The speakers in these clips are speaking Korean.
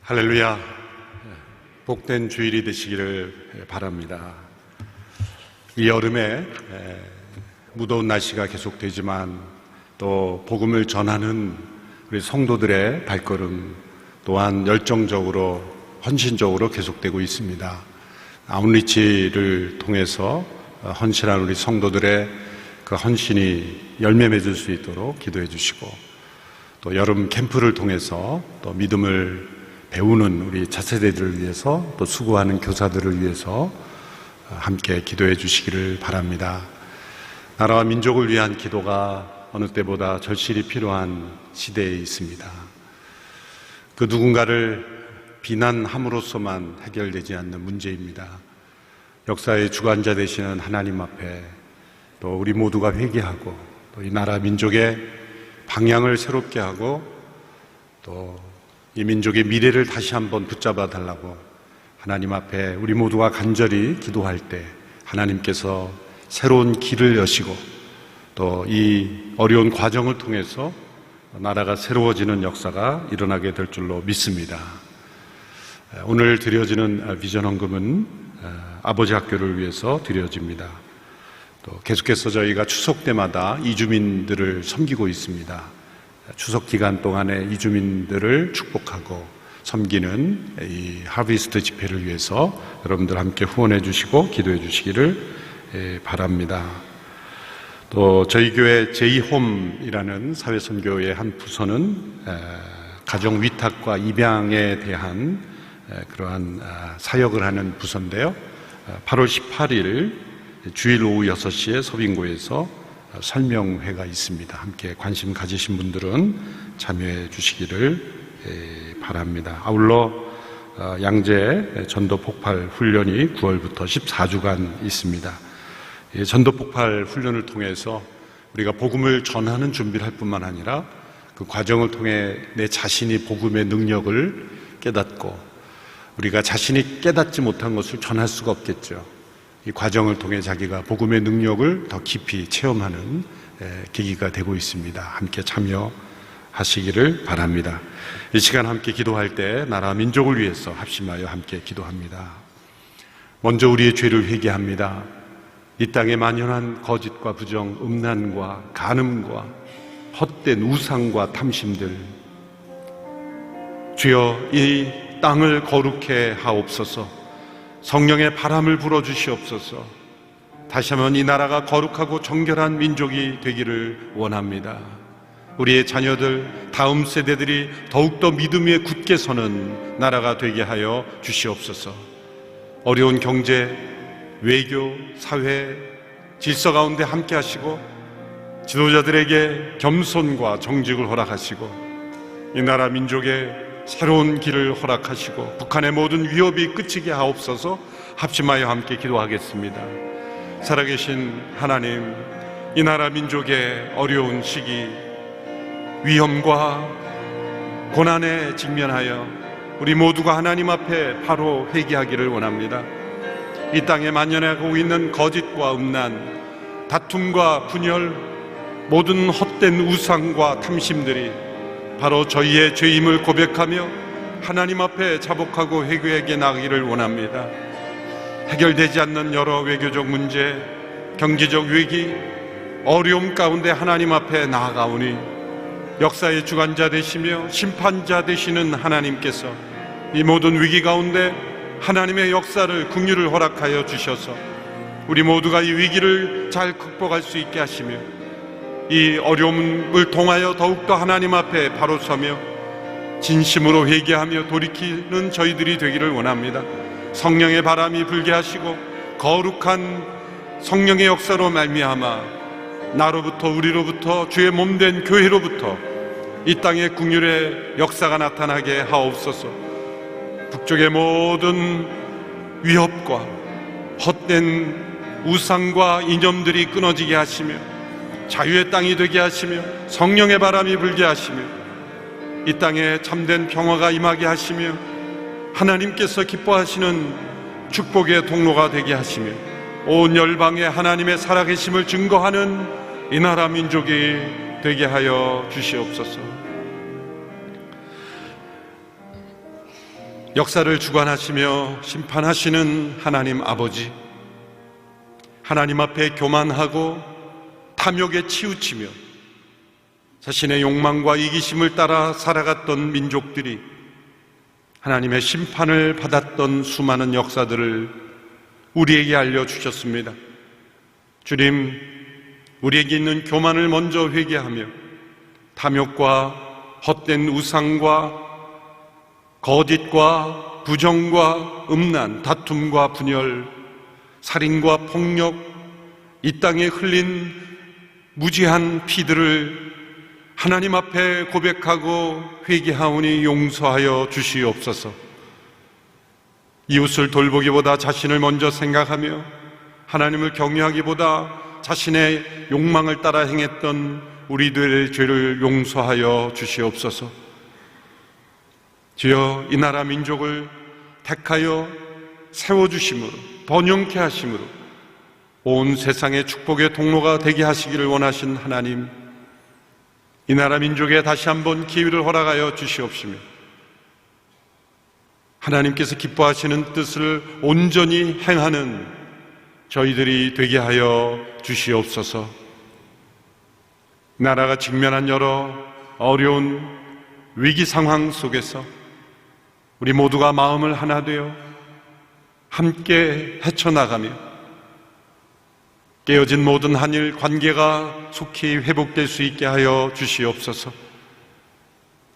할렐루야. 복된 주일이 되시기를 바랍니다. 이 여름에 무더운 날씨가 계속되지만 또 복음을 전하는 우리 성도들의 발걸음 또한 열정적으로 헌신적으로 계속되고 있습니다. 아웃리치를 통해서 헌신한 우리 성도들의 그 헌신이 열매 맺을 수 있도록 기도해 주시고, 또 여름 캠프를 통해서 또 믿음을 배우는 우리 차세대들을 위해서, 또 수고하는 교사들을 위해서 함께 기도해 주시기를 바랍니다. 나라와 민족을 위한 기도가 어느 때보다 절실히 필요한 시대에 있습니다. 그 누군가를 비난함으로써만 해결되지 않는 문제입니다. 역사의 주관자 되시는 하나님 앞에 또 우리 모두가 회개하고, 또 이 나라 민족의 방향을 새롭게 하고, 또 이 민족의 미래를 다시 한번 붙잡아 달라고 하나님 앞에 우리 모두가 간절히 기도할 때 하나님께서 새로운 길을 여시고, 또 이 어려운 과정을 통해서 나라가 새로워지는 역사가 일어나게 될 줄로 믿습니다. 오늘 드려지는 비전 헌금은 아버지 학교를 위해서 드려집니다. 또 계속해서 저희가 추석 때마다 이주민들을 섬기고 있습니다. 추석 기간 동안에 이주민들을 축복하고 섬기는 이 하비스트 집회를 위해서 여러분들 함께 후원해 주시고 기도해 주시기를 바랍니다. 또 저희 교회 제이홈이라는 사회선교의 한 부서는 가정 위탁과 입양에 대한 그러한 사역을 하는 부서인데요. 8월 18일 주일 오후 6시에 서빙고에서 설명회가 있습니다. 함께 관심 가지신 분들은 참여해 주시기를 바랍니다. 아울러 양재 전도 폭발 훈련이 9월부터 14주간 있습니다. 전도 폭발 훈련을 통해서 우리가 복음을 전하는 준비를 할 뿐만 아니라 그 과정을 통해 내 자신이 복음의 능력을 깨닫고, 우리가 자신이 깨닫지 못한 것을 전할 수가 없겠죠. 이 과정을 통해 자기가 복음의 능력을 더 깊이 체험하는 계기가 되고 있습니다. 함께 참여하시기를 바랍니다. 이 시간 함께 기도할 때 나라 민족을 위해서 합심하여 함께 기도합니다. 먼저 우리의 죄를 회개합니다. 이 땅에 만연한 거짓과 부정, 음란과 간음과 헛된 우상과 탐심들, 주여 이 땅을 거룩해 하옵소서. 성령의 바람을 불어주시옵소서. 다시 한번 이 나라가 거룩하고 정결한 민족이 되기를 원합니다. 우리의 자녀들, 다음 세대들이 더욱더 믿음 위에 굳게 서는 나라가 되게 하여 주시옵소서. 어려운 경제, 외교, 사회, 질서 가운데 함께 하시고, 지도자들에게 겸손과 정직을 허락하시고, 이 나라 민족의 새로운 길을 허락하시고, 북한의 모든 위협이 그치게 하옵소서. 합심하여 함께 기도하겠습니다. 살아계신 하나님, 이 나라 민족의 어려운 시기, 위험과 고난에 직면하여 우리 모두가 하나님 앞에 바로 회개하기를 원합니다. 이 땅에 만연하고 있는 거짓과 음란, 다툼과 분열, 모든 헛된 우상과 탐심들이 바로 저희의 죄임을 고백하며 하나님 앞에 자복하고 회개에게 나가기를 원합니다. 해결되지 않는 여러 외교적 문제, 경제적 위기, 어려움 가운데 하나님 앞에 나아가오니 역사의 주관자 되시며 심판자 되시는 하나님께서 이 모든 위기 가운데 하나님의 역사를 긍휼을 허락하여 주셔서 우리 모두가 이 위기를 잘 극복할 수 있게 하시며, 이 어려움을 통하여 더욱더 하나님 앞에 바로 서며 진심으로 회개하며 돌이키는 저희들이 되기를 원합니다. 성령의 바람이 불게 하시고 거룩한 성령의 역사로 말미암아 나로부터, 우리로부터, 주의 몸된 교회로부터 이 땅에 긍휼의 역사가 나타나게 하옵소서. 북쪽의 모든 위협과 헛된 우상과 이념들이 끊어지게 하시며 자유의 땅이 되게 하시며 성령의 바람이 불게 하시며 이 땅에 참된 평화가 임하게 하시며 하나님께서 기뻐하시는 축복의 통로가 되게 하시며 온 열방에 하나님의 살아계심을 증거하는 이 나라 민족이 되게 하여 주시옵소서. 역사를 주관하시며 심판하시는 하나님 아버지, 하나님 앞에 교만하고 탐욕에 치우치며 자신의 욕망과 이기심을 따라 살아갔던 민족들이 하나님의 심판을 받았던 수많은 역사들을 우리에게 알려주셨습니다. 주님, 우리에게 있는 교만을 먼저 회개하며 탐욕과 헛된 우상과 거짓과 부정과 음란, 다툼과 분열, 살인과 폭력, 이 땅에 흘린 무지한 피들을 하나님 앞에 고백하고 회개하오니 용서하여 주시옵소서. 이웃을 돌보기보다 자신을 먼저 생각하며 하나님을 경외하기보다 자신의 욕망을 따라 행했던 우리들의 죄를 용서하여 주시옵소서. 주여, 이 나라 민족을 택하여 세워주심으로, 번영케 하심으로 온 세상의 축복의 통로가 되게 하시기를 원하신 하나님, 이 나라 민족에 다시 한번 기회를 허락하여 주시옵시며 하나님께서 기뻐하시는 뜻을 온전히 행하는 저희들이 되게 하여 주시옵소서. 나라가 직면한 여러 어려운 위기 상황 속에서 우리 모두가 마음을 하나 되어 함께 헤쳐나가며 깨어진 모든 한일 관계가 속히 회복될 수 있게 하여 주시옵소서.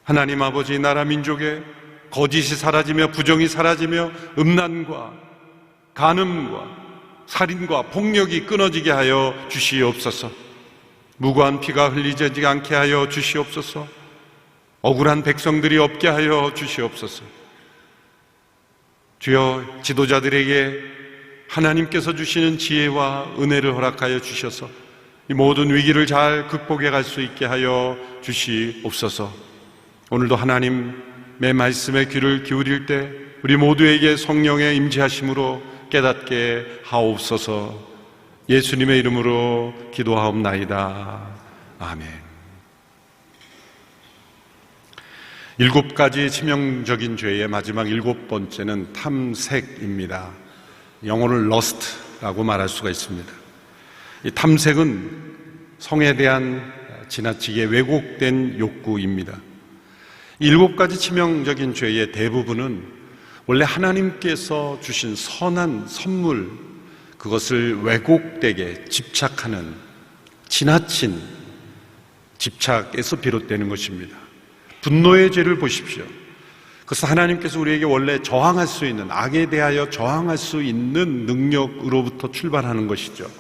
하나님 아버지, 나라 민족에 거짓이 사라지며 부정이 사라지며 음란과 간음과 살인과 폭력이 끊어지게 하여 주시옵소서. 무고한 피가 흘리지 않게 하여 주시옵소서. 억울한 백성들이 없게 하여 주시옵소서. 주여, 지도자들에게 하나님께서 주시는 지혜와 은혜를 허락하여 주셔서 이 모든 위기를 잘 극복해 갈 수 있게 하여 주시옵소서. 오늘도 하나님의 말씀에 귀를 기울일 때 우리 모두에게 성령의 임재하심으로 깨닫게 하옵소서. 예수님의 이름으로 기도하옵나이다. 아멘. 7가지 치명적인 죄의 마지막 7번째는 탐색입니다. 영어를 lust라고 말할 수가 있습니다. 이 탐색은 성에 대한 지나치게 왜곡된 욕구입니다. 7가지 치명적인 죄의 대부분은 원래 하나님께서 주신 선한 선물, 그것을 왜곡되게 집착하는 지나친 집착에서 비롯되는 것입니다. 분노의 죄를 보십시오. 그래서 하나님께서 우리에게 원래 저항할 수 있는, 악에 대하여 저항할 수 있는 능력으로부터 출발하는 것이죠.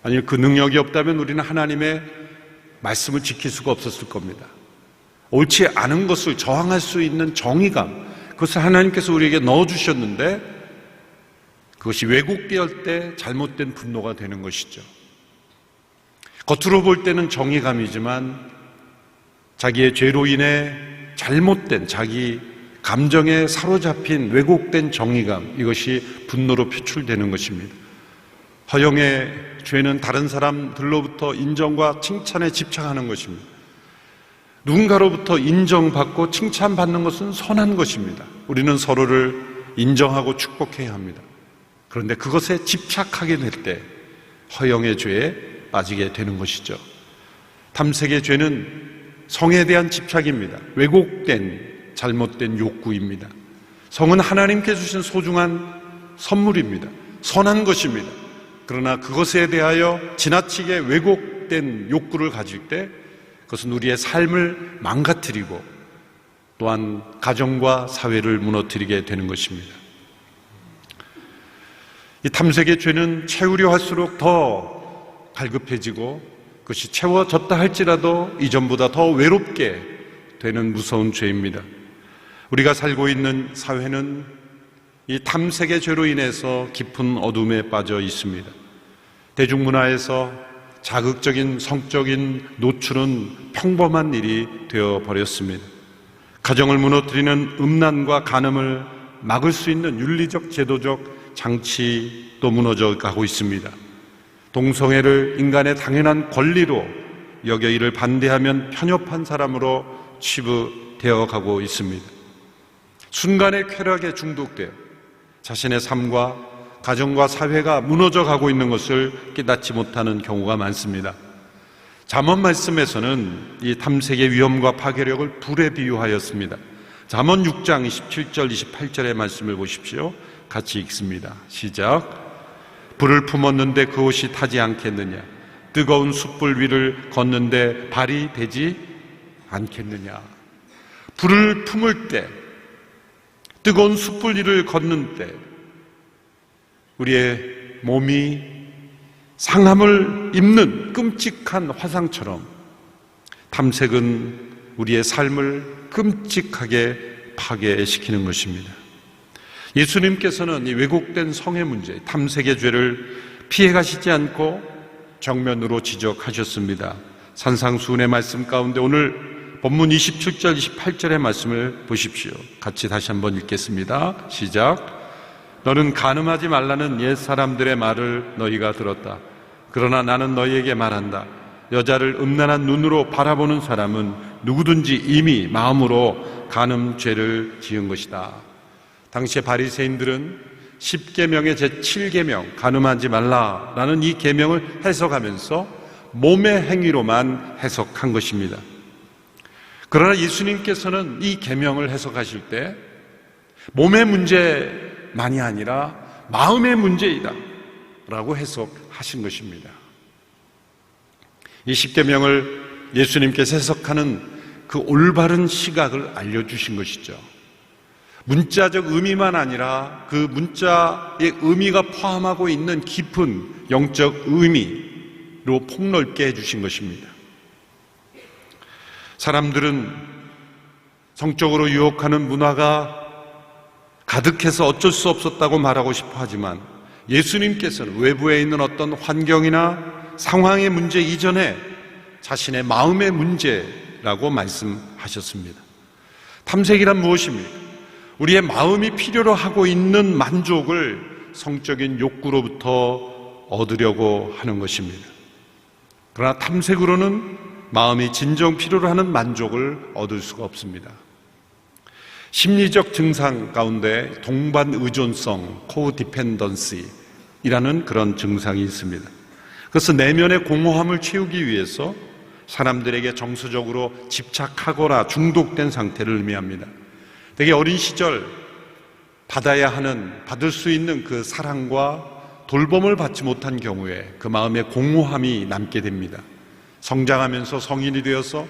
만약 그 능력이 없다면 우리는 하나님의 말씀을 지킬 수가 없었을 겁니다. 옳지 않은 것을 저항할 수 있는 정의감, 그것을 하나님께서 우리에게 넣어주셨는데 그것이 왜곡되었을 때 잘못된 분노가 되는 것이죠. 겉으로 볼 때는 정의감이지만 자기의 죄로 인해 잘못된 자기 감정에 사로잡힌 왜곡된 정의감, 이것이 분노로 표출되는 것입니다. 허영의 죄는 다른 사람들로부터 인정과 칭찬에 집착하는 것입니다. 누군가로부터 인정받고 칭찬받는 것은 선한 것입니다. 우리는 서로를 인정하고 축복해야 합니다. 그런데 그것에 집착하게 될 때 허영의 죄에 빠지게 되는 것이죠. 탐색의 죄는 성에 대한 집착입니다. 왜곡된 잘못된 욕구입니다. 성은 하나님께 주신 소중한 선물입니다. 선한 것입니다. 그러나 그것에 대하여 지나치게 왜곡된 욕구를 가질 때 그것은 우리의 삶을 망가뜨리고 또한 가정과 사회를 무너뜨리게 되는 것입니다. 이 탐색의 죄는 채우려 할수록 더 갈급해지고 그것이 채워졌다 할지라도 이전보다 더 외롭게 되는 무서운 죄입니다. 우리가 살고 있는 사회는 이 탐색의 죄로 인해서 깊은 어둠에 빠져 있습니다. 대중문화에서 자극적인 성적인 노출은 평범한 일이 되어버렸습니다. 가정을 무너뜨리는 음란과 간음을 막을 수 있는 윤리적 제도적 장치도 무너져 가고 있습니다. 동성애를 인간의 당연한 권리로 여겨 이를 반대하면 편협한 사람으로 취급되어 가고 있습니다. 순간의 쾌락에 중독되어 자신의 삶과 가정과 사회가 무너져 가고 있는 것을 깨닫지 못하는 경우가 많습니다. 잠언 말씀에서는 이 탐색의 위험과 파괴력을 불에 비유하였습니다. 잠언 6장 27절 28절의 말씀을 보십시오. 같이 읽습니다. 시작. 불을 품었는데 그 옷이 타지 않겠느냐? 뜨거운 숯불 위를 걷는데 발이 되지 않겠느냐? 불을 품을 때, 뜨거운 숯불 위를 걷는 때 우리의 몸이 상함을 입는 끔찍한 화상처럼 탐색은 우리의 삶을 끔찍하게 파괴시키는 것입니다. 예수님께서는 이 왜곡된 성의 문제, 탐색의 죄를 피해가시지 않고 정면으로 지적하셨습니다. 산상수훈의 말씀 가운데 오늘 본문 27절, 28절의 말씀을 보십시오. 같이 다시 한번 읽겠습니다. 시작. 너는 간음하지 말라는 옛 사람들의 말을 너희가 들었다. 그러나 나는 너희에게 말한다. 여자를 음란한 눈으로 바라보는 사람은 누구든지 이미 마음으로 간음죄를 지은 것이다. 당시의 바리새인들은 10계명의 제7계명 간음하지 말라라는 이 계명을 해석하면서 몸의 행위로만 해석한 것입니다. 그러나 예수님께서는 이 계명을 해석하실 때 몸의 문제만이 아니라 마음의 문제이다 라고 해석하신 것입니다. 이 10계명을 예수님께서 해석하는 그 올바른 시각을 알려주신 것이죠. 문자적 의미만 아니라 그 문자의 의미가 포함하고 있는 깊은 영적 의미로 폭넓게 해주신 것입니다. 사람들은 성적으로 유혹하는 문화가 가득해서 어쩔 수 없었다고 말하고 싶어 하지만 예수님께서는 외부에 있는 어떤 환경이나 상황의 문제 이전에 자신의 마음의 문제라고 말씀하셨습니다. 탐색이란 무엇입니까? 우리의 마음이 필요로 하고 있는 만족을 성적인 욕구로부터 얻으려고 하는 것입니다. 그러나 탐색으로는 마음이 진정 필요로 하는 만족을 얻을 수가 없습니다. 심리적 증상 가운데 동반 의존성, 코디펜던시라는 그런 증상이 있습니다. 그것은 내면의 공허함을 채우기 위해서 사람들에게 정서적으로 집착하거나 중독된 상태를 의미합니다. 되게 어린 시절 받을 수 있는 그 사랑과 돌봄을 받지 못한 경우에 그 마음에 공허함이 남게 됩니다. 성장하면서 성인이 되어서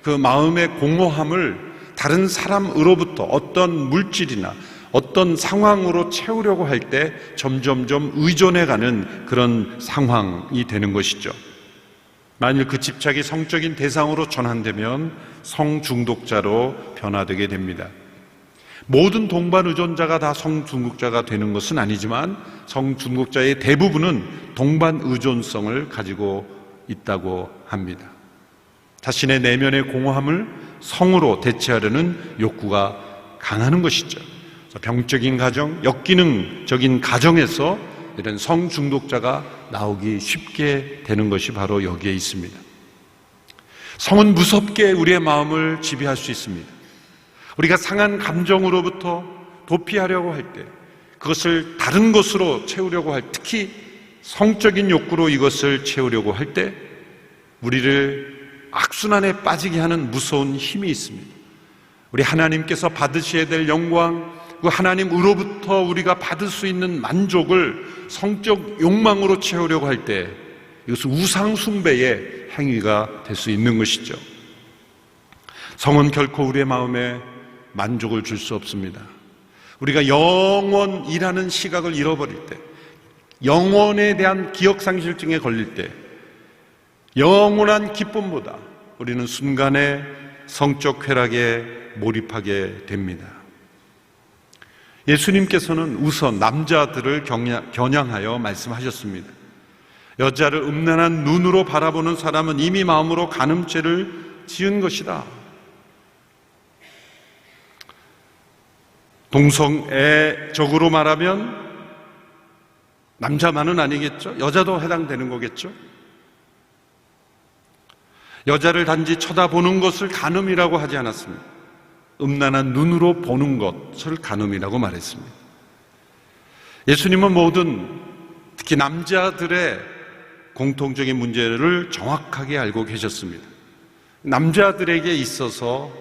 그 마음의 공허함을 다른 사람으로부터 어떤 물질이나 어떤 상황으로 채우려고 할 때 점점점 의존해가는 그런 상황이 되는 것이죠. 만일 그 집착이 성적인 대상으로 전환되면 성중독자로 변화되게 됩니다. 모든 동반 의존자가 다 성중독자가 되는 것은 아니지만 성중독자의 대부분은 동반 의존성을 가지고 있다고 합니다. 자신의 내면의 공허함을 성으로 대체하려는 욕구가 강하는 것이죠. 병적인 가정, 역기능적인 가정에서 이런 성중독자가 나오기 쉽게 되는 것이 바로 여기에 있습니다. 성은 무섭게 우리의 마음을 지배할 수 있습니다. 우리가 상한 감정으로부터 도피하려고 할 때, 그것을 다른 것으로 채우려고 특히 성적인 욕구로 이것을 채우려고 할 때 우리를 악순환에 빠지게 하는 무서운 힘이 있습니다. 우리 하나님께서 받으셔야 될 영광, 그 하나님으로부터 우리가 받을 수 있는 만족을 성적 욕망으로 채우려고 할 때 이것은 우상 숭배의 행위가 될 수 있는 것이죠. 성은 결코 우리의 마음에 만족을 줄 수 없습니다. 우리가 영원이라는 시각을 잃어버릴 때, 영원에 대한 기억상실증에 걸릴 때 영원한 기쁨보다 우리는 순간에 성적 쾌락에 몰입하게 됩니다. 예수님께서는 우선 남자들을 겨냥하여 말씀하셨습니다. 여자를 음란한 눈으로 바라보는 사람은 이미 마음으로 간음죄를 지은 것이다. 동성애적으로 말하면 남자만은 아니겠죠? 여자도 해당되는 거겠죠? 여자를 단지 쳐다보는 것을 간음이라고 하지 않았습니다. 음란한 눈으로 보는 것을 간음이라고 말했습니다. 예수님은 모든 특히 남자들의 공통적인 문제를 정확하게 알고 계셨습니다. 남자들에게 있어서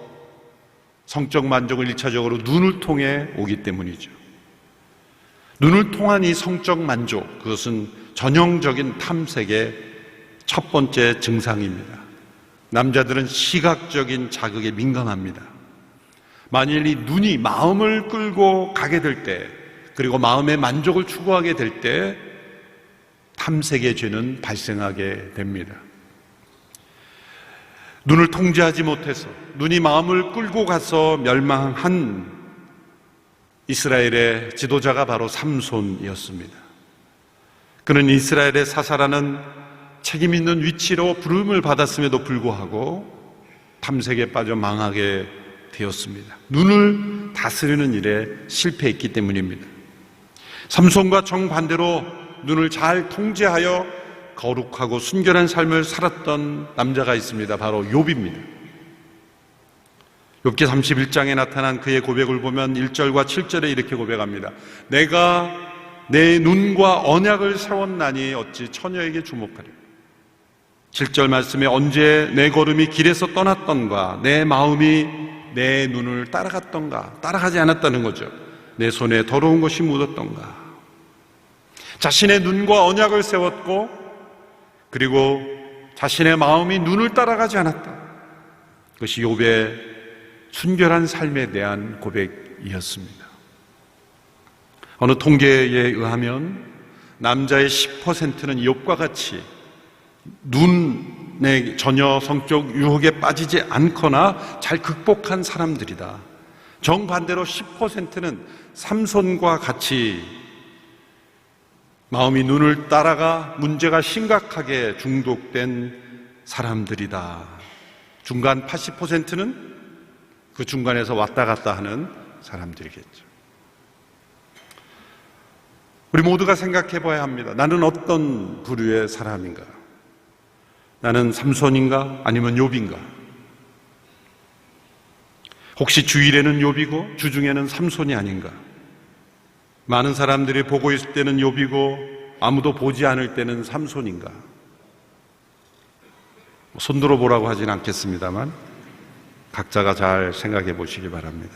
성적 만족을 1차적으로 눈을 통해 오기 때문이죠. 눈을 통한 이 성적 만족, 그것은 전형적인 탐색의 첫 번째 증상입니다. 남자들은 시각적인 자극에 민감합니다. 만일 이 눈이 마음을 끌고 가게 될 때, 그리고 마음의 만족을 추구하게 될 때 탐색의 죄는 발생하게 됩니다. 눈을 통제하지 못해서 눈이 마음을 끌고 가서 멸망한 이스라엘의 지도자가 바로 삼손이었습니다. 그는 이스라엘의 사사라는 책임 있는 위치로 부름을 받았음에도 불구하고 탐색에 빠져 망하게 되었습니다. 눈을 다스리는 일에 실패했기 때문입니다. 삼손과 정반대로 눈을 잘 통제하여 거룩하고 순결한 삶을 살았던 남자가 있습니다. 바로 욥입니다. 욥기 31장에 나타난 그의 고백을 보면 1절과 7절에 이렇게 고백합니다. 내가 내 눈과 언약을 세웠나니 어찌 처녀에게 주목하리. 7절 말씀에 언제 내 걸음이 길에서 떠났던가, 내 마음이 내 눈을 따라갔던가. 따라가지 않았다는 거죠. 내 손에 더러운 것이 묻었던가. 자신의 눈과 언약을 세웠고, 그리고 자신의 마음이 눈을 따라가지 않았다. 그것이 욥의 순결한 삶에 대한 고백이었습니다. 어느 통계에 의하면 남자의 10%는 욥과 같이 눈에 전혀 성적 유혹에 빠지지 않거나 잘 극복한 사람들이다. 정반대로 10%는 삼손과 같이 마음이 눈을 따라가 문제가 심각하게 중독된 사람들이다. 중간 80%는 그 중간에서 왔다 갔다 하는 사람들이겠죠. 우리 모두가 생각해 봐야 합니다. 나는 어떤 부류의 사람인가? 나는 삼손인가? 아니면 욥인가? 혹시 주일에는 욥이고 주중에는 삼손이 아닌가? 많은 사람들이 보고 있을 때는 욥이고 아무도 보지 않을 때는 삼손인가? 손들어 보라고 하진 않겠습니다만 각자가 잘 생각해 보시기 바랍니다.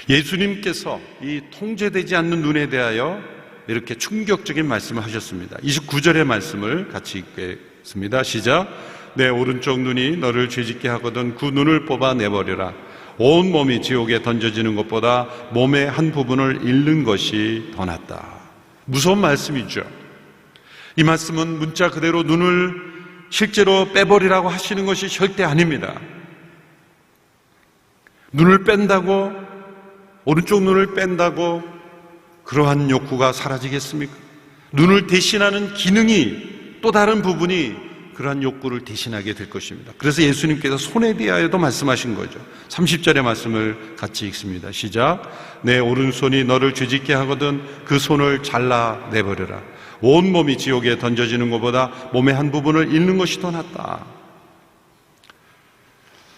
예수님께서 이 통제되지 않는 눈에 대하여 이렇게 충격적인 말씀을 하셨습니다. 29절의 말씀을 같이 읽겠습니다. 시작. 내 오른쪽 눈이 너를 죄짓게 하거든 그 눈을 뽑아 내버려라. 온 몸이 지옥에 던져지는 것보다 몸의 한 부분을 잃는 것이 더 낫다. 무서운 말씀이죠. 이 말씀은 문자 그대로 눈을 실제로 빼버리라고 하시는 것이 절대 아닙니다. 눈을 뺀다고, 오른쪽 눈을 뺀다고 그러한 욕구가 사라지겠습니까? 눈을 대신하는 기능이, 또 다른 부분이 그러한 욕구를 대신하게 될 것입니다. 그래서 예수님께서 손에 대하여도 말씀하신 거죠. 30절의 말씀을 같이 읽습니다. 시작. 내 오른손이 너를 죄짓게 하거든 그 손을 잘라 내버려라. 온 몸이 지옥에 던져지는 것보다 몸의 한 부분을 잃는 것이 더 낫다.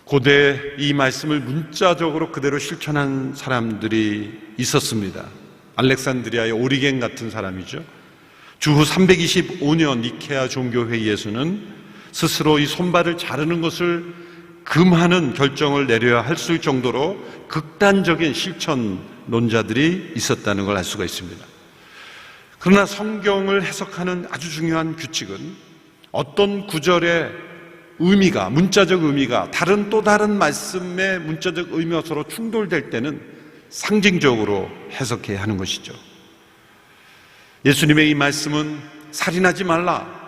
고대 이 말씀을 문자적으로 그대로 실천한 사람들이 있었습니다. 알렉산드리아의 오리겐 같은 사람이죠. 주후 325년 니케아 종교회의에서는 스스로 이 손발을 자르는 것을 금하는 결정을 내려야 했을 정도로 극단적인 실천론자들이 있었다는 걸 알 수가 있습니다. 그러나 성경을 해석하는 아주 중요한 규칙은 어떤 구절의 의미가, 문자적 의미가 다른 또 다른 말씀의 문자적 의미와 서로 충돌될 때는 상징적으로 해석해야 하는 것이죠. 예수님의 이 말씀은 살인하지 말라.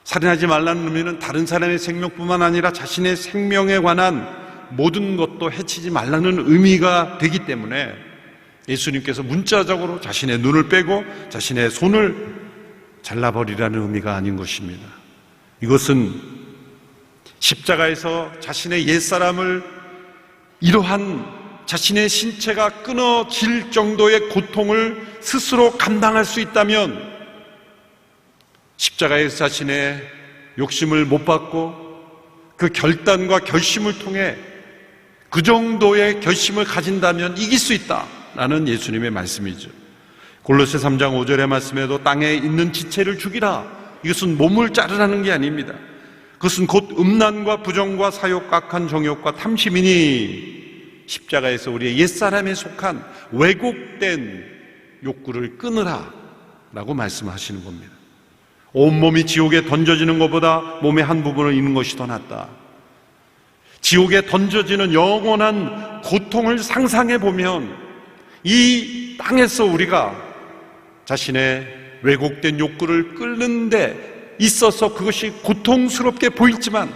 살인하지 말라는 의미는 다른 사람의 생명뿐만 아니라 자신의 생명에 관한 모든 것도 해치지 말라는 의미가 되기 때문에 예수님께서 문자적으로 자신의 눈을 빼고 자신의 손을 잘라버리라는 의미가 아닌 것입니다. 이것은 십자가에서 자신의 옛사람을 이러한 자신의 신체가 끊어질 정도의 고통을 스스로 감당할 수 있다면 십자가에서 자신의 욕심을 못 받고 그 결단과 결심을 통해 그 정도의 결심을 가진다면 이길 수 있다라는 예수님의 말씀이죠. 골로새 3장 5절의 말씀에도 땅에 있는 지체를 죽이라. 이것은 몸을 자르라는 게 아닙니다. 그것은 곧 음란과 부정과 사욕, 악한 정욕과 탐심이니 십자가에서 우리의 옛사람에 속한 왜곡된 욕구를 끊으라 라고 말씀하시는 겁니다. 온몸이 지옥에 던져지는 것보다 몸의 한 부분을 잃는 것이 더 낫다. 지옥에 던져지는 영원한 고통을 상상해 보면 이 땅에서 우리가 자신의 왜곡된 욕구를 끊는 데 있어서 그것이 고통스럽게 보이지만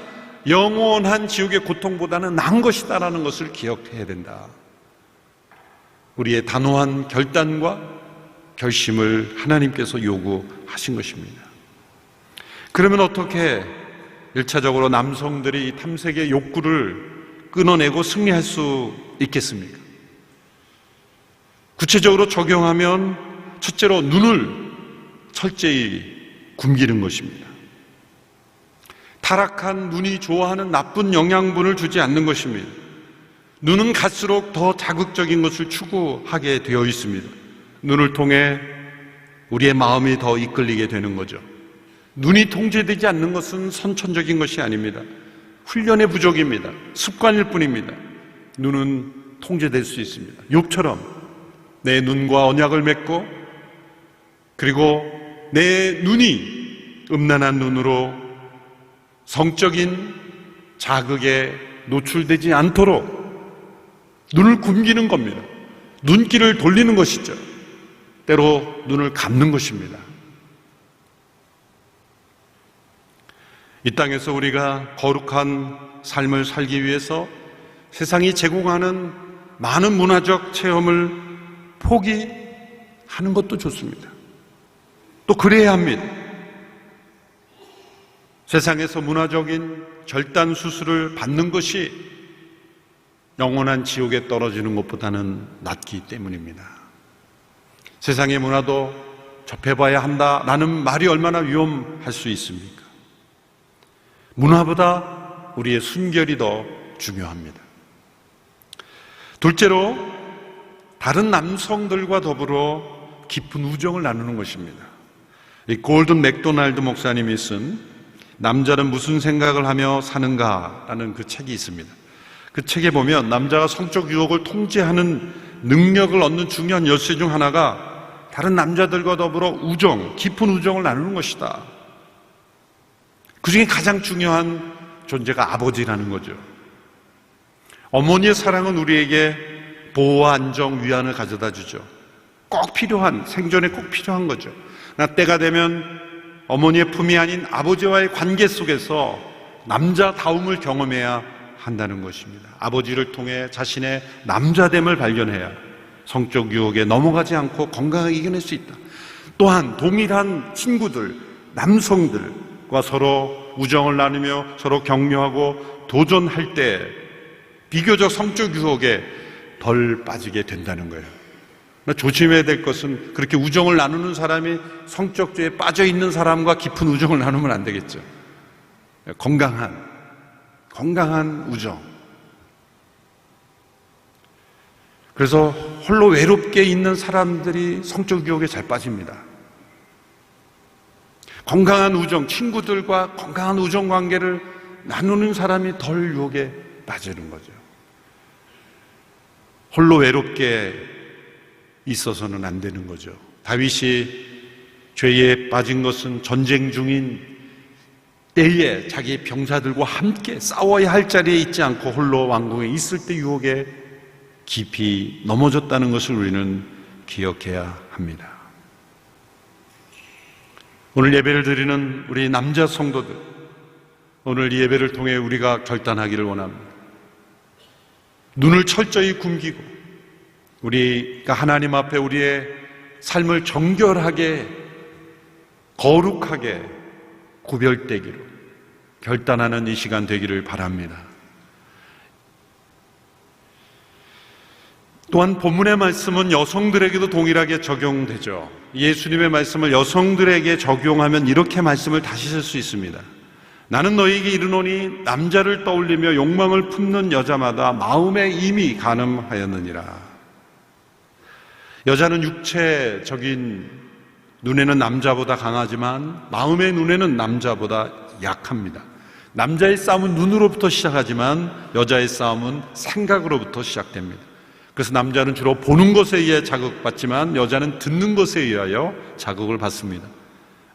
영원한 지옥의 고통보다는 나은 것이다라는 것을 기억해야 된다. 우리의 단호한 결단과 결심을 하나님께서 요구하신 것입니다. 그러면 어떻게 1차적으로 남성들이 이 탐색의 욕구를 끊어내고 승리할 수 있겠습니까? 구체적으로 적용하면 첫째로 눈을 철저히 굶기는 것입니다. 타락한 눈이 좋아하는 나쁜 영양분을 주지 않는 것입니다. 눈은 갈수록 더 자극적인 것을 추구하게 되어 있습니다. 눈을 통해 우리의 마음이 더 이끌리게 되는 거죠. 눈이 통제되지 않는 것은 선천적인 것이 아닙니다. 훈련의 부족입니다. 습관일 뿐입니다. 눈은 통제될 수 있습니다. 욥처럼 내 눈과 언약을 맺고 그리고 내 눈이 음란한 눈으로 성적인 자극에 노출되지 않도록 눈을 굶기는 겁니다. 눈길을 돌리는 것이죠. 때로 눈을 감는 것입니다. 이 땅에서 우리가 거룩한 삶을 살기 위해서 세상이 제공하는 많은 문화적 체험을 포기하는 것도 좋습니다. 또 그래야 합니다. 세상에서 문화적인 절단 수술을 받는 것이 영원한 지옥에 떨어지는 것보다는 낫기 때문입니다. 세상의 문화도 접해봐야 한다라는 말이 얼마나 위험할 수 있습니까? 문화보다 우리의 순결이 더 중요합니다. 둘째로 다른 남성들과 더불어 깊은 우정을 나누는 것입니다. 이 골든 맥도날드 목사님이 쓴 남자는 무슨 생각을 하며 사는가라는 그 책이 있습니다. 그 책에 보면 남자가 성적 유혹을 통제하는 능력을 얻는 중요한 열쇠 중 하나가 다른 남자들과 더불어 우정, 깊은 우정을 나누는 것이다. 그 중에 가장 중요한 존재가 아버지라는 거죠. 어머니의 사랑은 우리에게 보호와 안정, 위안을 가져다 주죠. 꼭 필요한, 생존에 꼭 필요한 거죠. 나 때가 되면 어머니의 품이 아닌 아버지와의 관계 속에서 남자다움을 경험해야 한다는 것입니다. 아버지를 통해 자신의 남자됨을 발견해야 성적 유혹에 넘어가지 않고 건강하게 이겨낼 수 있다. 또한 동일한 친구들, 남성들과 서로 우정을 나누며 서로 격려하고 도전할 때 비교적 성적 유혹에 덜 빠지게 된다는 거예요. 조심해야 될 것은 그렇게 우정을 나누는 사람이 성적주의에 빠져 있는 사람과 깊은 우정을 나누면 안 되겠죠. 건강한 우정. 그래서 홀로 외롭게 있는 사람들이 성적 유혹에 잘 빠집니다. 건강한 우정, 친구들과 건강한 우정 관계를 나누는 사람이 덜 유혹에 빠지는 거죠. 홀로 외롭게 있어서는 안 되는 거죠. 다윗이 죄에 빠진 것은 전쟁 중인 때에 자기 병사들과 함께 싸워야 할 자리에 있지 않고 홀로 왕궁에 있을 때 유혹에 깊이 넘어졌다는 것을 우리는 기억해야 합니다. 오늘 예배를 드리는 우리 남자 성도들, 오늘 이 예배를 통해 우리가 결단하기를 원합니다. 눈을 철저히 굶기고 우리가 하나님 앞에 우리의 삶을 정결하게 거룩하게 구별되기로 결단하는 이 시간 되기를 바랍니다. 또한 본문의 말씀은 여성들에게도 동일하게 적용되죠. 예수님의 말씀을 여성들에게 적용하면 이렇게 말씀을 다시 쓸 수 있습니다. 나는 너희에게 이르노니 남자를 떠올리며 욕망을 품는 여자마다 마음에 이미 간음하였느니라. 여자는 육체적인 눈에는 남자보다 강하지만 마음의 눈에는 남자보다 약합니다. 남자의 싸움은 눈으로부터 시작하지만 여자의 싸움은 생각으로부터 시작됩니다. 그래서 남자는 주로 보는 것에 의해 자극받지만 여자는 듣는 것에 의하여 자극을 받습니다.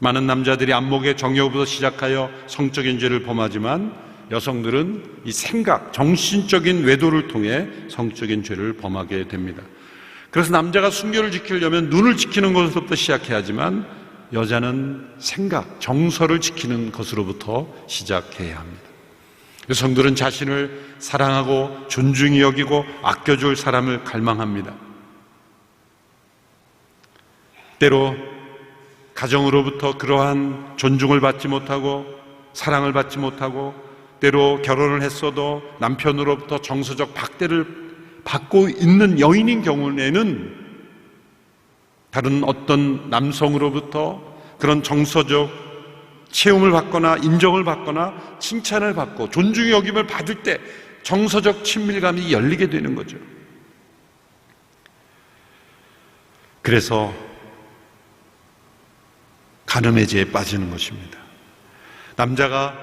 많은 남자들이 안목의 정욕부터 시작하여 성적인 죄를 범하지만 여성들은 이 생각, 정신적인 외도를 통해 성적인 죄를 범하게 됩니다. 그래서 남자가 순결을 지키려면 눈을 지키는 것으로부터 시작해야 하지만 여자는 생각, 정서를 지키는 것으로부터 시작해야 합니다. 여성들은 자신을 사랑하고 존중히 여기고 아껴줄 사람을 갈망합니다. 때로 가정으로부터 그러한 존중을 받지 못하고 사랑을 받지 못하고 때로 결혼을 했어도 남편으로부터 정서적 박대를 받고 있는 여인인 경우에는 다른 어떤 남성으로부터 그런 정서적 채움을 받거나 인정을 받거나 칭찬을 받고 존중의 여김을 받을 때 정서적 친밀감이 열리게 되는 거죠. 그래서 간음의 죄에 빠지는 것입니다. 남자가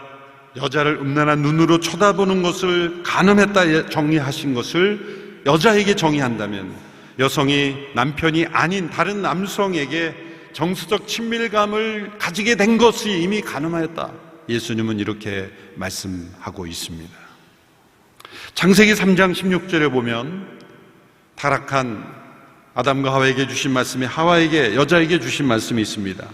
여자를 음란한 눈으로 쳐다보는 것을 간음했다 정의하신 것을 여자에게 정의한다면 여성이 남편이 아닌 다른 남성에게 정서적 친밀감을 가지게 된 것이 이미 간음하였다. 예수님은 이렇게 말씀하고 있습니다. 창세기 3장 16절에 보면 타락한 아담과 하와에게 주신 말씀이 하와에게 여자에게 주신 말씀이 있습니다.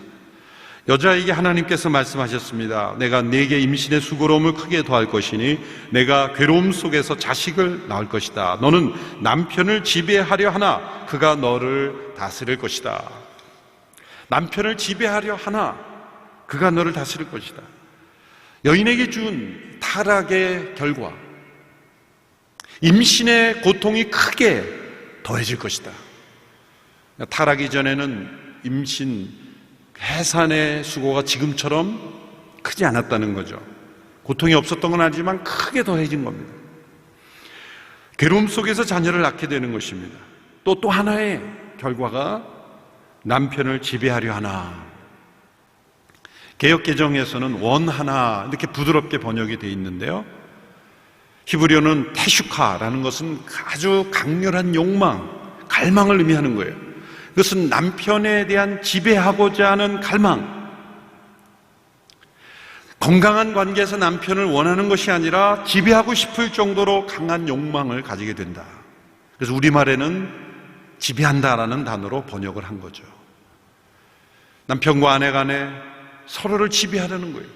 여자에게 하나님께서 말씀하셨습니다. 내가 네게 임신의 수고로움을 크게 더할 것이니 내가 괴로움 속에서 자식을 낳을 것이다. 너는 남편을 지배하려 하나 그가 너를 다스릴 것이다. 남편을 지배하려 하나 그가 너를 다스릴 것이다. 여인에게 준 타락의 결과 임신의 고통이 크게 더해질 것이다. 타락 이전에는 임신 해산의 수고가 지금처럼 크지 않았다는 거죠. 고통이 없었던 건 아니지만 크게 더해진 겁니다. 괴로움 속에서 자녀를 낳게 되는 것입니다. 또 하나의 결과가 남편을 지배하려 하나. 개역개정에서는 원하나 이렇게 부드럽게 번역이 되어 있는데요. 히브리어는 테슈카라는 것은 아주 강렬한 욕망, 갈망을 의미하는 거예요. 그것은 남편에 대한 지배하고자 하는 갈망. 건강한 관계에서 남편을 원하는 것이 아니라 지배하고 싶을 정도로 강한 욕망을 가지게 된다. 그래서 우리말에는 지배한다라는 단어로 번역을 한 거죠. 남편과 아내 간에 서로를 지배하려는 거예요.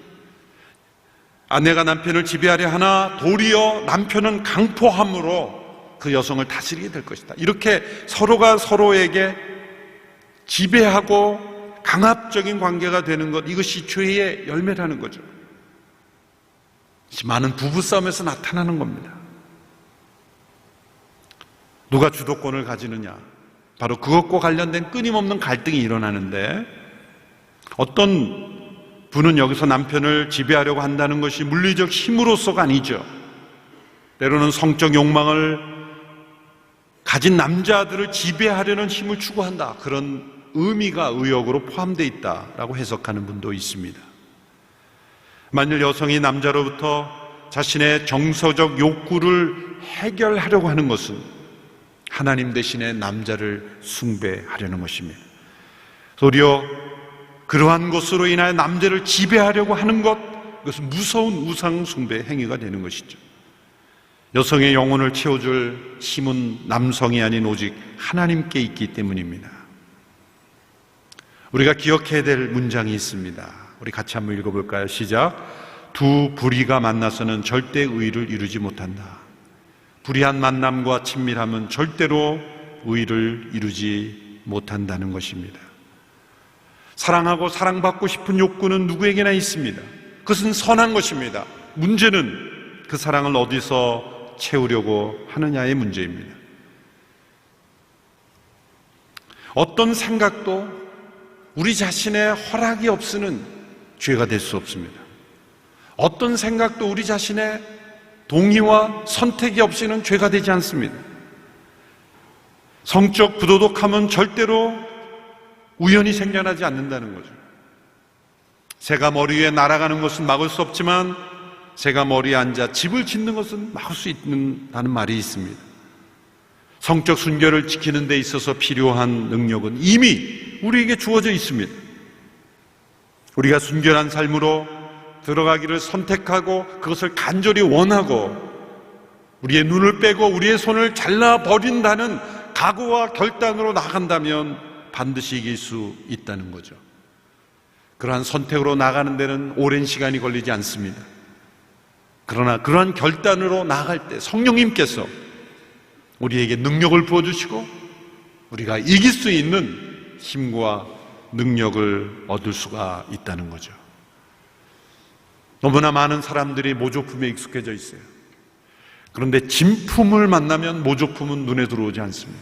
아내가 남편을 지배하려 하나 도리어 남편은 강포함으로 그 여성을 다스리게 될 것이다. 이렇게 서로가 서로에게 지배하고 강압적인 관계가 되는 것, 이것이 죄의 열매라는 거죠. 많은 부부싸움에서 나타나는 겁니다. 누가 주도권을 가지느냐, 바로 그것과 관련된 끊임없는 갈등이 일어나는데, 어떤 분은 여기서 남편을 지배하려고 한다는 것이 물리적 힘으로서가 아니죠. 때로는 성적 욕망을 가진 남자들을 지배하려는 힘을 추구한다, 그런 의미가 의역으로 포함되어 있다라고 해석하는 분도 있습니다. 만일 여성이 남자로부터 자신의 정서적 욕구를 해결하려고 하는 것은 하나님 대신에 남자를 숭배하려는 것입니다. 도리어 그러한 것으로 인하여 남자를 지배하려고 하는 것, 그것은 무서운 우상 숭배 행위가 되는 것이죠. 여성의 영혼을 채워줄 힘은 남성이 아닌 오직 하나님께 있기 때문입니다. 우리가 기억해야 될 문장이 있습니다. 우리 같이 한번 읽어볼까요? 시작. 두 불의가 만나서는 절대 의를 이루지 못한다. 불의한 만남과 친밀함은 절대로 의를 이루지 못한다는 것입니다. 사랑하고 사랑받고 싶은 욕구는 누구에게나 있습니다. 그것은 선한 것입니다. 문제는 그 사랑을 어디서 채우려고 하느냐의 문제입니다. 어떤 생각도 우리 자신의 허락이 없이는 죄가 될 수 없습니다. 어떤 생각도 우리 자신의 동의와 선택이 없이는 죄가 되지 않습니다. 성적 부도덕함은 절대로 우연히 생겨나지 않는다는 거죠. 새가 머리 위에 날아가는 것은 막을 수 없지만 새가 머리에 앉아 집을 짓는 것은 막을 수 있다는 말이 있습니다. 성적 순결을 지키는 데 있어서 필요한 능력은 이미 우리에게 주어져 있습니다. 우리가 순결한 삶으로 들어가기를 선택하고 그것을 간절히 원하고 우리의 눈을 빼고 우리의 손을 잘라버린다는 각오와 결단으로 나간다면 반드시 이길 수 있다는 거죠. 그러한 선택으로 나가는 데는 오랜 시간이 걸리지 않습니다. 그러나 그러한 결단으로 나갈 때 성령님께서 우리에게 능력을 부어주시고 우리가 이길 수 있는 힘과 능력을 얻을 수가 있다는 거죠. 너무나 많은 사람들이 모조품에 익숙해져 있어요. 그런데 진품을 만나면 모조품은 눈에 들어오지 않습니다.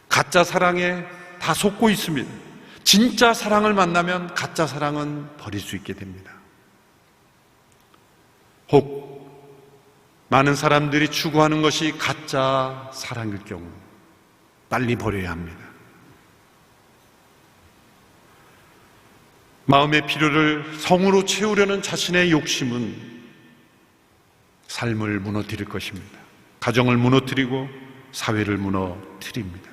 가짜 사랑에 다 속고 있습니다. 진짜 사랑을 만나면 가짜 사랑은 버릴 수 있게 됩니다. 혹 많은 사람들이 추구하는 것이 가짜 사랑일 경우 빨리 버려야 합니다. 마음의 필요를 성으로 채우려는 자신의 욕심은 삶을 무너뜨릴 것입니다. 가정을 무너뜨리고 사회를 무너뜨립니다.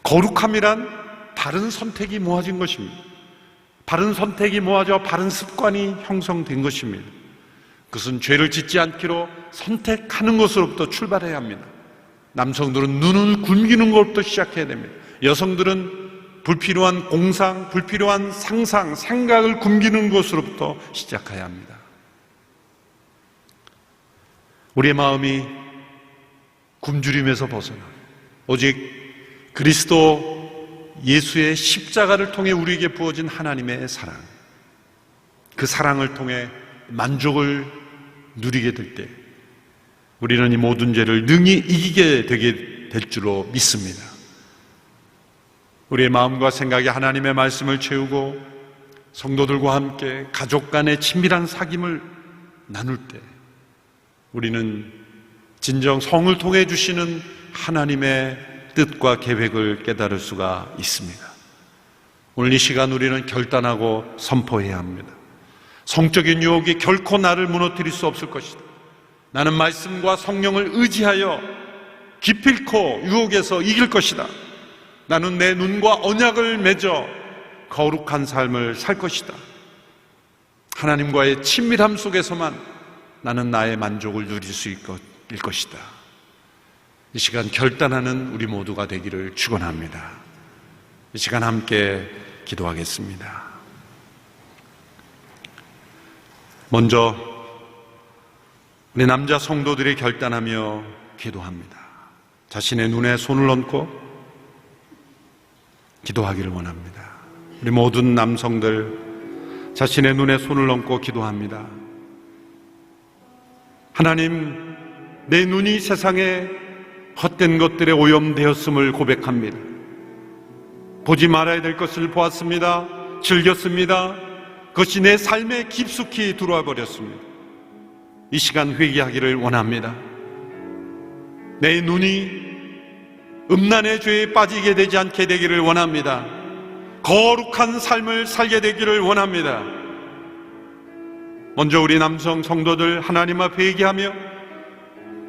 거룩함이란 바른 선택이 모아진 것입니다. 바른 선택이 모아져 바른 습관이 형성된 것입니다. 그것은 죄를 짓지 않기로 선택하는 것으로부터 출발해야 합니다. 남성들은 눈을 굶기는 것부터 시작해야 됩니다. 여성들은 불필요한 공상, 불필요한 상상, 생각을 굶기는 것으로부터 시작해야 합니다. 우리의 마음이 굶주림에서 벗어나 오직 그리스도 예수의 십자가를 통해 우리에게 부어진 하나님의 사랑, 그 사랑을 통해 만족을 누리게 될 때 우리는 이 모든 죄를 능히 이기게 되게 될 줄로 믿습니다. 우리의 마음과 생각이 하나님의 말씀을 채우고 성도들과 함께 가족 간의 친밀한 사귐을 나눌 때 우리는 진정 성을 통해 주시는 하나님의 뜻과 계획을 깨달을 수가 있습니다. 오늘 이 시간 우리는 결단하고 선포해야 합니다. 성적인 유혹이 결코 나를 무너뜨릴 수 없을 것이다. 나는 말씀과 성령을 의지하여 기필코 유혹에서 이길 것이다. 나는 내 눈과 언약을 맺어 거룩한 삶을 살 것이다. 하나님과의 친밀함 속에서만 나는 나의 만족을 누릴 수 있을 것이다. 이 시간 결단하는 우리 모두가 되기를 축원합니다. 이 시간 함께 기도하겠습니다. 먼저 우리 남자 성도들이 결단하며 기도합니다. 자신의 눈에 손을 얹고 기도하기를 원합니다. 우리 모든 남성들 자신의 눈에 손을 얹고 기도합니다. 하나님, 내 눈이 세상에 헛된 것들에 오염되었음을 고백합니다. 보지 말아야 될 것을 보았습니다. 즐겼습니다. 그것이 내 삶에 깊숙이 들어와 버렸습니다. 이 시간 회개하기를 원합니다. 내 눈이 음란의 죄에 빠지게 되지 않게 되기를 원합니다. 거룩한 삶을 살게 되기를 원합니다. 먼저 우리 남성 성도들 하나님 앞에 회개하며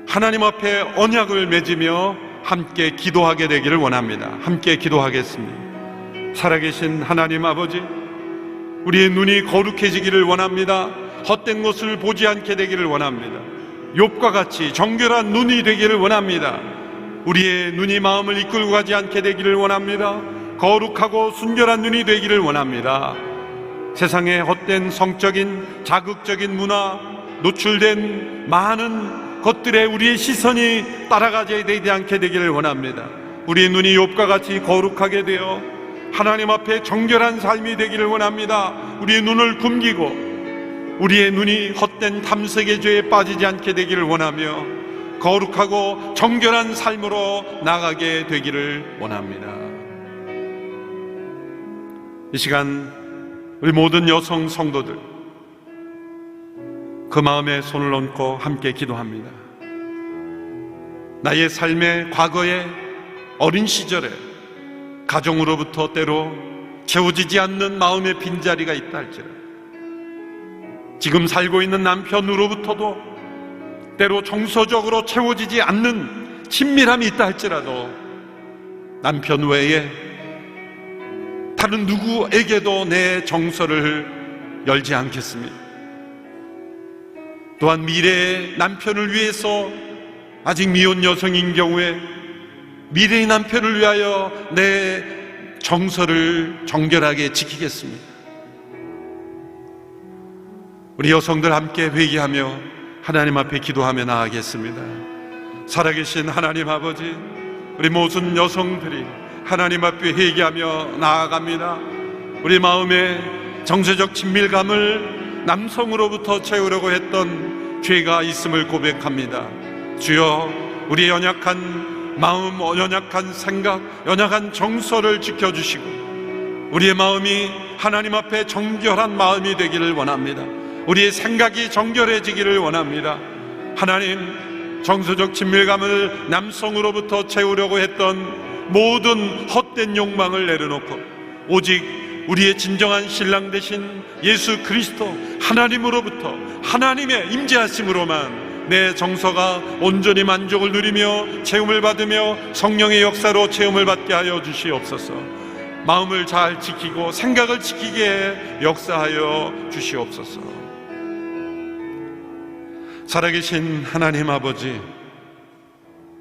하나님 앞에 언약을 맺으며 함께 기도하게 되기를 원합니다. 함께 기도하겠습니다. 살아계신 하나님 아버지, 우리의 눈이 거룩해지기를 원합니다. 헛된 것을 보지 않게 되기를 원합니다. 욥과 같이 정결한 눈이 되기를 원합니다. 우리의 눈이 마음을 이끌고 가지 않게 되기를 원합니다. 거룩하고 순결한 눈이 되기를 원합니다. 세상의 헛된 성적인 자극적인 문화, 노출된 많은 것들에 우리의 시선이 따라가지 되지 않게 되기를 원합니다. 우리의 눈이 욥과 같이 거룩하게 되어 하나님 앞에 정결한 삶이 되기를 원합니다. 우리의 눈을 굶기고 우리의 눈이 헛된 탐색의 죄에 빠지지 않게 되기를 원하며 거룩하고 정결한 삶으로 나가게 되기를 원합니다. 이 시간 우리 모든 여성 성도들 그 마음에 손을 얹고 함께 기도합니다. 나의 삶의 과거에 어린 시절에 가정으로부터 때로 채워지지 않는 마음의 빈자리가 있다 할지라도, 지금 살고 있는 남편으로부터도 때로 정서적으로 채워지지 않는 친밀함이 있다 할지라도 남편 외에 다른 누구에게도 내 정서를 열지 않겠습니다. 또한 미래의 남편을 위해서 아직 미혼 여성인 경우에 미래의 남편을 위하여 내 정서를 정결하게 지키겠습니다. 우리 여성들 함께 회개하며 하나님 앞에 기도하며 나아가겠습니다. 살아계신 하나님 아버지, 우리 모든 여성들이 하나님 앞에 회개하며 나아갑니다. 우리 마음에 정서적 친밀감을 남성으로부터 채우려고 했던 죄가 있음을 고백합니다. 주여, 우리의 연약한 마음, 연약한 생각, 연약한 정서를 지켜주시고 우리의 마음이 하나님 앞에 정결한 마음이 되기를 원합니다. 우리의 생각이 정결해지기를 원합니다. 하나님, 정서적 친밀감을 남성으로부터 채우려고 했던 모든 헛된 욕망을 내려놓고 오직 우리의 진정한 신랑 되신 예수 그리스도 하나님으로부터 하나님의 임재하심으로만 내 정서가 온전히 만족을 누리며 체험을 받으며 성령의 역사로 체험을 받게 하여 주시옵소서. 마음을 잘 지키고 생각을 지키게 역사하여 주시옵소서. 살아계신 하나님 아버지,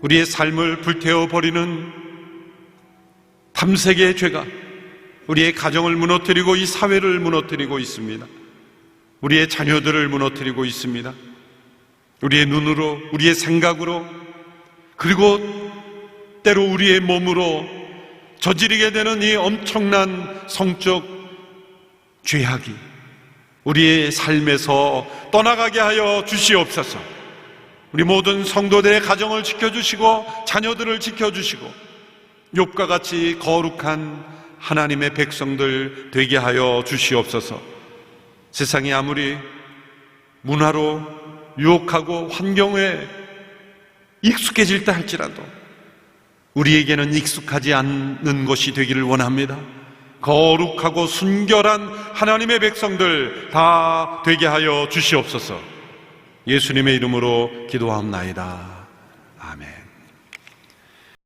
우리의 삶을 불태워버리는 탐색의 죄가 우리의 가정을 무너뜨리고 이 사회를 무너뜨리고 있습니다. 우리의 자녀들을 무너뜨리고 있습니다. 우리의 눈으로, 우리의 생각으로, 그리고 때로 우리의 몸으로 저지르게 되는 이 엄청난 성적 죄악이 우리의 삶에서 떠나가게 하여 주시옵소서. 우리 모든 성도들의 가정을 지켜주시고 자녀들을 지켜주시고 욥과 같이 거룩한 하나님의 백성들 되게 하여 주시옵소서. 세상이 아무리 문화로 유혹하고 환경에 익숙해질 때 할지라도 우리에게는 익숙하지 않는 것이 되기를 원합니다. 거룩하고 순결한 하나님의 백성들 다 되게 하여 주시옵소서. 예수님의 이름으로 기도하옵나이다.